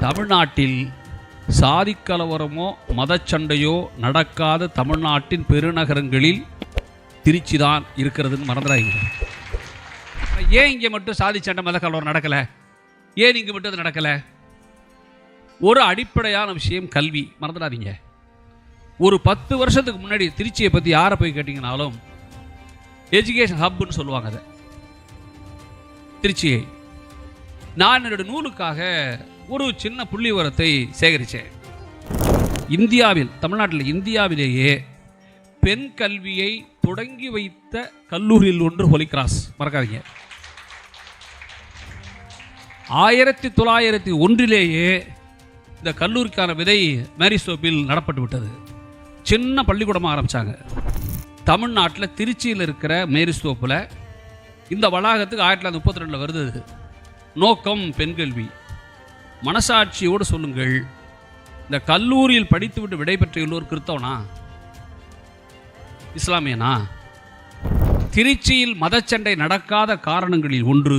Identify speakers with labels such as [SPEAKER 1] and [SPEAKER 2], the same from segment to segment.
[SPEAKER 1] தமிழ்நாட்டில் சாதி கலவரமோ மதச்சண்டையோ நடக்காத தமிழ்நாட்டின் பெருநகரங்களில் திருச்சி தான் இருக்கிறதுன்னு மறந்துடாதீங்க. ஏன் இங்கே மட்டும் சாதி சண்டை மத கலவரம் நடக்கலை? ஏன் இங்கே மட்டும் அது நடக்கலை? ஒரு அடிப்படையான விஷயம் கல்வி, மறந்துடாதீங்க. ஒரு 10 வருஷத்துக்கு முன்னாடி திருச்சியை பற்றி யாரை போய் கேட்டிங்கனாலும் எஜுகேஷன் ஹப்னு சொல்லுவாங்க. அதை திருச்சியை நான் என்னோட நூலுக்காக ஒரு சின்ன புள்ளி விவரத்தை சேகரித்தேன். இந்தியாவிலேயே பெண் கல்வியை தொடங்கி வைத்த கல்லூரியில் ஒன்று ஹோலி கிராஸ், மறக்காதீங்க. 1901 இந்த கல்லூரிக்கான விதை மேரிஸ்டோப்பில் நடப்பட்டு விட்டது. சின்ன பள்ளிக்கூடமாக ஆரம்பித்தாங்க. தமிழ்நாட்டில் திருச்சியில் இருக்கிற மேரிஸ்டோப்பில் இந்த வளாகத்துக்கு 1932 வருது. நோக்கம் பெண் கல்வி. மனசாட்சியோடு சொல்லுங்கள், இந்த கல்லூரியில் படித்துவிட்டு விடைபெற்ற எல்லோரும் கிறிஸ்தவனா, இஸ்லாமியனா? திருச்சியில் மதச்சண்டை நடக்காத காரணங்களில் ஒன்று,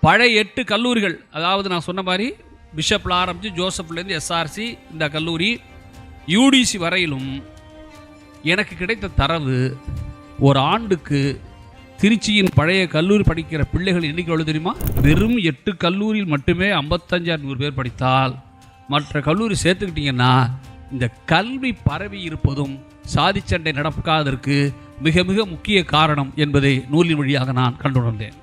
[SPEAKER 1] பழைய 8 கல்லூரிகள், அதாவது நான் சொன்ன மாதிரி பிஷப்பில் ஆரம்பித்து ஜோசப்லேருந்து எஸ்ஆர்சி இந்த கல்லூரி யூடிசி வரையிலும் எனக்கு கிடைத்த தரவு, ஒரு ஆண்டுக்கு திருச்சியின் பழைய கல்லூரி படிக்கிற பிள்ளைகள் எண்ணிக்கை எவ்வளவு தெரியுமா? வெறும் 8 கல்லூரியில் மட்டுமே 5500 பேர் படித்தால், மற்ற கல்லூரி சேர்த்துக்கிட்டிங்கன்னா இந்த கல்வி பரவி இருப்பதும் சாதி சண்டை நடக்காததற்கு மிக மிக முக்கிய காரணம் என்பதை நூலின் வழியாக நான் கண்டுணர்ந்தேன்.